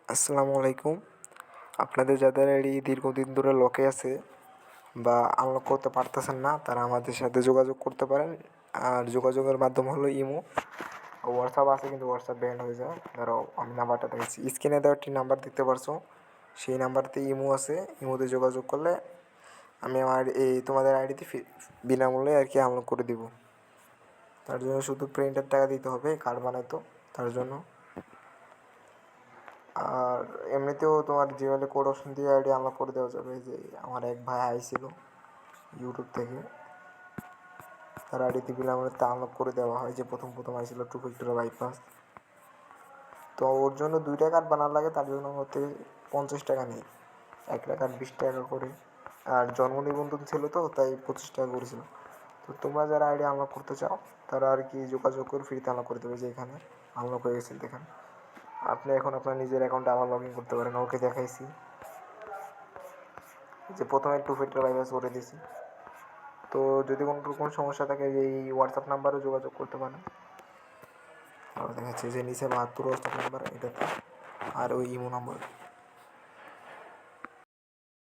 আসসালামু আলাইকুম। আপনাদের যাদের আইডি দীর্ঘদিন ধরে লকে আছে বা আনলক করতে পারতেছেন না, তারা আমাদের সাথে যোগাযোগ করতে পারেন। আর যোগাযোগের মাধ্যম হলো ইমো। হোয়াটসঅ্যাপ আছে, কিন্তু হোয়াটসঅ্যাপ ব্যান্ড হয়ে যায়। ধরো আমি নাম্বারটা দেখেছি, স্ক্রিনে দেওয়া একটি নাম্বার দেখতে পারছো, সেই নাম্বারতে ইমো আছে। ইমোতে যোগাযোগ করলে আমি আমার তোমাদের আইডিতে বিনামূল্যে আর কি আনলক করে দিব। তার জন্য শুধু প্রিন্টের টাকা দিতে হবে, কার্ড বানাইতো তার জন্য। আর এমনিতেও তোমার জিমেলে কোড অপশন দিয়ে আইডি আনলক করে দেওয়া যাবে। যে আমার এক ভাই আইছিল ইউটিউব থেকে, তার আইডিতে বিনামূল্যে আনলক করে দেওয়া হয়। যে প্রথম প্রথম আইছিল টু ফ্যাক্টর বাইপাস, তো ওর জন্য 2টা কার্ড বানানো লাগে। তার জন্য হতে 50 টাকা নেই, একটা কার্ড 20 টাকা করে। আর জন্ম নিবন্ধন ছিল তো, তাই 25 টাকা করেছিল। তো তোমরা যারা আইডি আনলক করতে চাও, তারা আর কি যোগাযোগ করে ফ্রিতে আনলক করে দেবে। যে এখানে আনলক হয়ে গেছে দেখেন, আপনি এখন আপনার নিজের অ্যাকাউন্টে আবার লগ ইন করতে পারেন। ওকে দেখাইছি যে প্রথমে টু ফ্যাক্টর বাইপাস করে দিয়েছি। তো যদি কোনো সমস্যা থাকে, এই হোয়াটসঅ্যাপ নাম্বারে যোগাযোগ করতে পারেন। আর দেখাচ্ছে যে নিচে 72 হোয়াটসঅ্যাপ নাম্বার এটাতে, আর ওই ইমো নাম্বার।